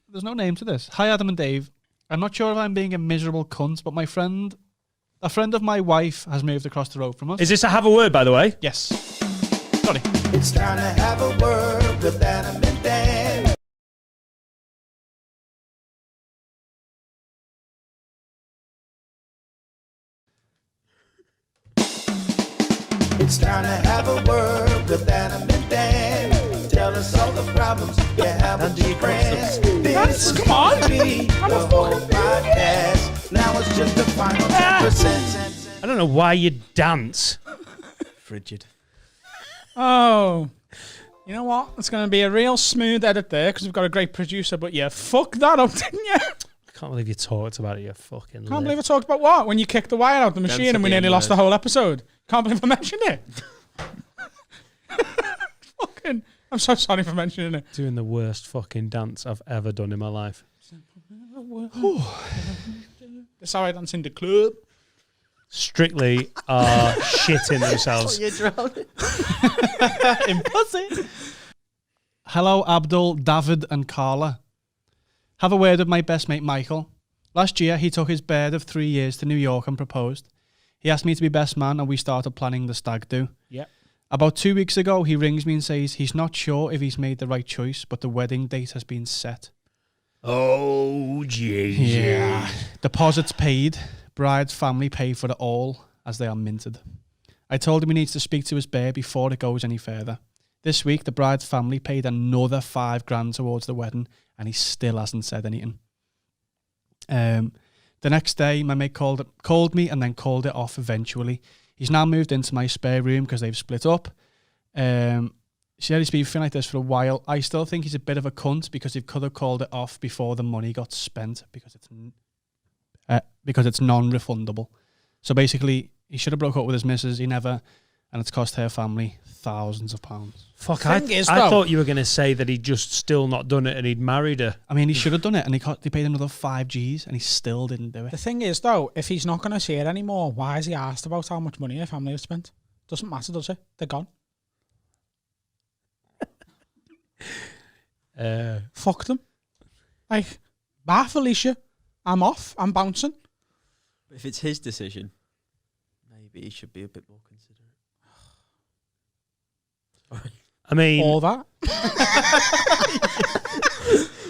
there's no name to this. Hi, Adam and Dave. I'm not sure if I'm being a miserable cunt, but a friend of my wife has moved across the road from us. Is this a have a word, by the way? Yes. Sorry. It's time to have a word with Adam and Dan. It's time to have a word with Adam and Dan. Tell us all the problems you have with your friends. This is going to be the whole podcast. Now it's just the final 10%. I don't know why you dance. Frigid. Oh. You know what? It's going to be a real smooth edit there because we've got a great producer, but yeah, fuck that up, didn't you? I can't believe you talked about it, you fucking Can't believe I talked about what? When you kicked the wire out the machine and we nearly lost the whole episode. Can't believe I mentioned it. Fucking, I'm so sorry for mentioning it. Doing the worst fucking dance I've ever done in my life. That's how I dance in the club. Strictly are shitting themselves. You're drowning. In pussy. Hello, Abdul, David and Carla. Have a word with my best mate, Michael. Last year, he took his bird of 3 years to New York and proposed. He asked me to be best man and we started planning the stag do. Yep. About 2 weeks ago, he rings me and says he's not sure if he's made the right choice, but the wedding date has been set. Oh, Jesus. Yeah. Deposits paid. Bride's family pay for it all as they are minted. I told him he needs to speak to his bear before it goes any further. This week, the bride's family paid another $5,000 towards the wedding, and he still hasn't said anything. The next day, my mate called me and then called it off eventually. He's now moved into my spare room because they've split up. She said he's been feeling like this for a while. I still think he's a bit of a cunt because he could have called it off before the money got spent because it's non-refundable. So basically, he should have broke up with his missus. He never, and it's cost her family thousands of pounds. Fuck, I thought you were going to say that he'd just still not done it and he'd married her. I mean, he should have done it, and they paid another $5,000, and he still didn't do it. The thing is, though, if he's not going to see it anymore, why has he asked about how much money her family have spent? Doesn't matter, does it? They're gone. Fuck them. Like, bye, Felicia. I'm off. I'm bouncing. If it's his decision, maybe he should be a bit more considerate. Sorry. I mean... All that?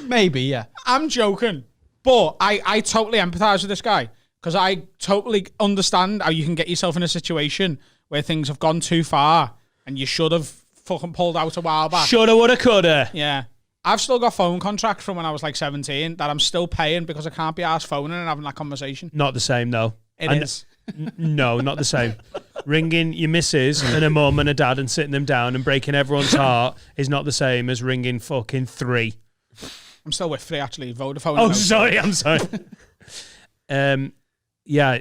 Maybe, yeah. I'm joking. But I totally empathise with this guy because I totally understand how you can get yourself in a situation where things have gone too far and you should have fucking pulled out a while back. Shoulda, woulda, coulda. Yeah. I've still got phone contracts from when I was like 17 that I'm still paying because I can't be arsed phoning and having that conversation. Not the same, though. It is. No, not the same. Ringing your missus and a mum and a dad and sitting them down and breaking everyone's heart is not the same as ringing fucking 3. I'm still with 3, actually. Vodafone. Oh, sorry. I'm sorry. Yeah.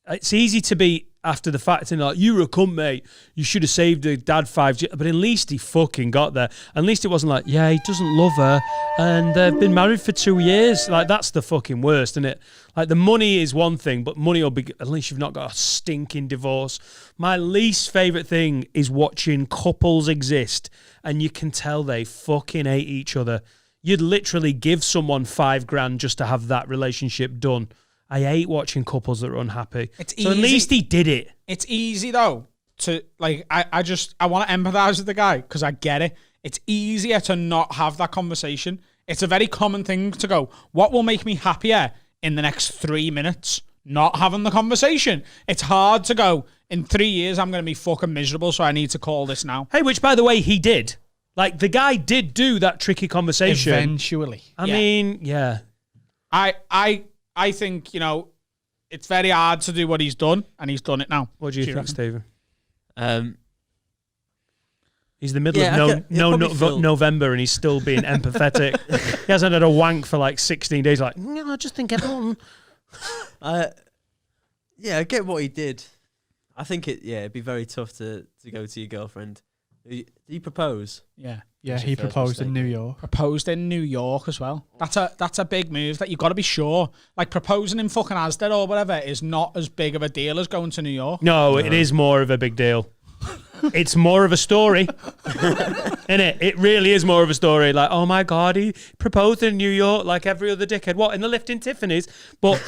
It's easy to be after the fact and like, you were a cunt, mate. You should have saved the dad $5,000. But at least he fucking got there. At least it wasn't like, yeah, he doesn't love her and they've been married for 2 years. Like, that's the fucking worst, isn't it? Like, the money is one thing, but money will be, at least you've not got a stinking divorce. My least favourite thing is watching couples exist and you can tell they fucking hate each other. You'd literally give someone $5,000 just to have that relationship done. I hate watching couples that are unhappy. It's so at least he did it. It's easy though to like. I want to empathise with the guy because I get it. It's easier to not have that conversation. It's a very common thing to go, what will make me happier in the next 3 minutes? Not having the conversation. It's hard to go, in 3 years I'm going to be fucking miserable, so I need to call this now. Hey, which by the way he did. Like, the guy did do that tricky conversation. Eventually. I mean, yeah. I think, you know, it's very hard to do what he's done, and he's done it now. What do you think, Stephen? He's the middle of November, and he's still being empathetic. He hasn't had a wank for like 16 days. Like, no, I just think everyone... Yeah, I get what he did. I think it'd be very tough to go to your girlfriend. Did he propose? Yeah. Yeah, he proposed in New York. Proposed in New York as well. That's a big move that you've got to be sure. Like, proposing in fucking Asda or whatever is not as big of a deal as going to New York. No, it is more of a big deal. it's more of a story, isn't it? It really is more of a story. Like, oh my God, he proposed in New York like every other dickhead. What, in the lift in Tiffany's? But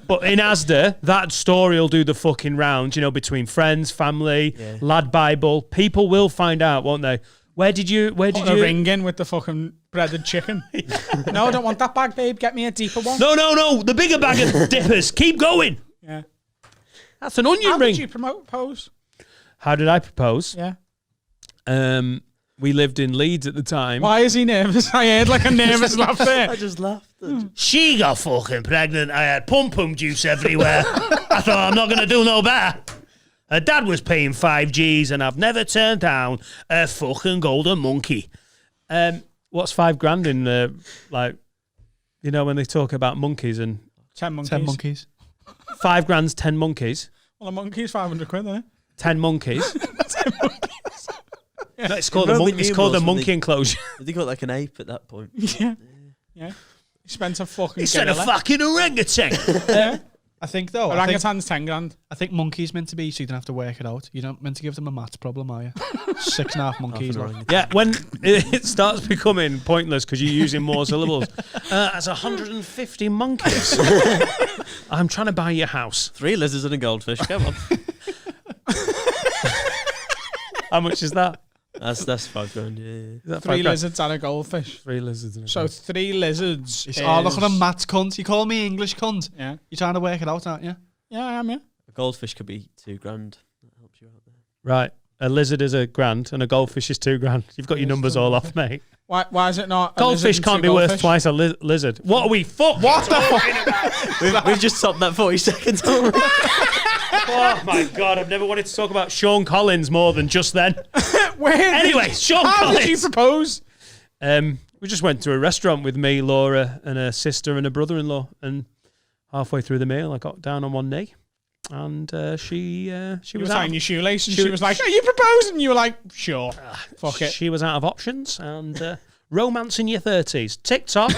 but in Asda, that story will do the fucking rounds, you know, between friends, family, lad Bible. People will find out, won't they? Where did you Put a ring in with the fucking breaded chicken? No, I don't want that bag, babe. Get me a deeper one. No, the bigger bag of dippers. Keep going. Yeah. That's an onion How ring. did you propose? How did I propose? Yeah. We lived in Leeds at the time. Why is he nervous? I heard like a nervous laugh there. I just laughed. She got fucking pregnant. I had pum-pum juice everywhere. I thought, I'm not going to do no better. Her dad was paying 5 Gs and I've never turned down a fucking golden monkey. What's $5,000 in, like, you know, when they talk about monkeys and... 10 monkeys. 10 monkeys. $5,000's 10 monkeys. Well, a monkey's 500 quid, isn't it? 10 monkeys. 10 monkeys. No, it's called the monkey enclosure. They got like an ape at that point. Yeah. He spent a fucking... He said a fucking orangutan. I think, though... Orangutan's 10 grand. I think monkeys meant to be so you don't have to work it out. You're not meant to give them a maths problem, are you? 6.5 monkeys. Yeah, when it starts becoming pointless because you're using more syllables. As 150 monkeys. I'm trying to buy your house. 3 lizards and a goldfish. Come on. How much is that? That's $5,000. Yeah. Is that 3 $5,000? lizards and a goldfish. 3 lizards. And a So 3 lizards. Oh, look at a maths cunt. You call me English cunt. Yeah. You're trying to work it out, aren't you? Yeah, I am, yeah. A goldfish could be $2,000. That helps you out there. Right. A lizard is $1,000 and a goldfish is $2,000. You've got your numbers all off, mate. Why is it not? Goldfish can't be worth twice a lizard. What are we fuck? What the fuck? We've just stopped that 40 seconds already. Oh my God, I've never wanted to talk about Sean Collins more than just then. Anyway, Sean How Collins. did you propose? We just went to a restaurant with me, Laura, and her sister and her brother-in-law, and halfway through the meal, I got down on one knee, and she You were was tying your shoelace, and she she was like, "Are you proposing?" And you were like, "Sure, fuck it." She was out of options, and romance in your 30s. TikTok,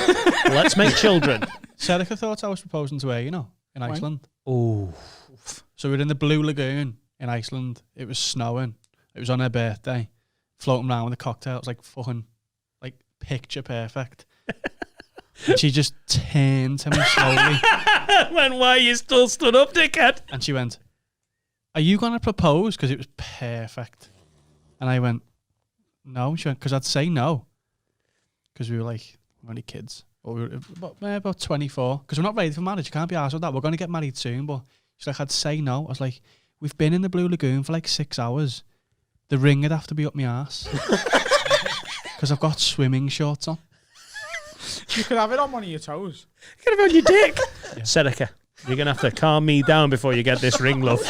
let's make children. Serica thought I was proposing to her, you know, in Iceland. Oh, So we were in the Blue Lagoon in Iceland. It was snowing. It was on her birthday. Floating around with a cocktail. It was like fucking, like, picture perfect. And she just turned to me slowly. when why you still stood up, dickhead? And she went, "Are you going to propose?" Because it was perfect. And I went, "No." She went, "Because I'd say no." Because we were like, we're only kids. Or we were about 24. Because we're not ready for marriage. You can't be arsed with that. We're going to get married soon. But she's like, "I'd say no." I was like, "We've been in the Blue Lagoon for like 6 hours. The ring would have to be up my arse." Because I've got swimming shorts on. You could have it on one of your toes. You could have on your dick. Serica, you're going to have to calm me down before you get this ring, love.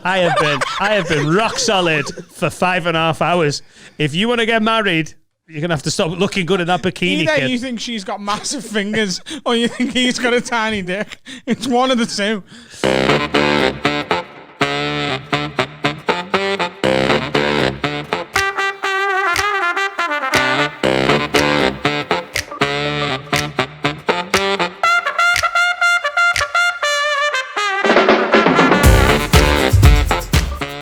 I have been rock solid for 5.5 hours. If you want to get married, you're going to have to stop looking good in that bikini, Either kid. you think she's got massive fingers, or you think he's got a tiny dick. It's one of the two.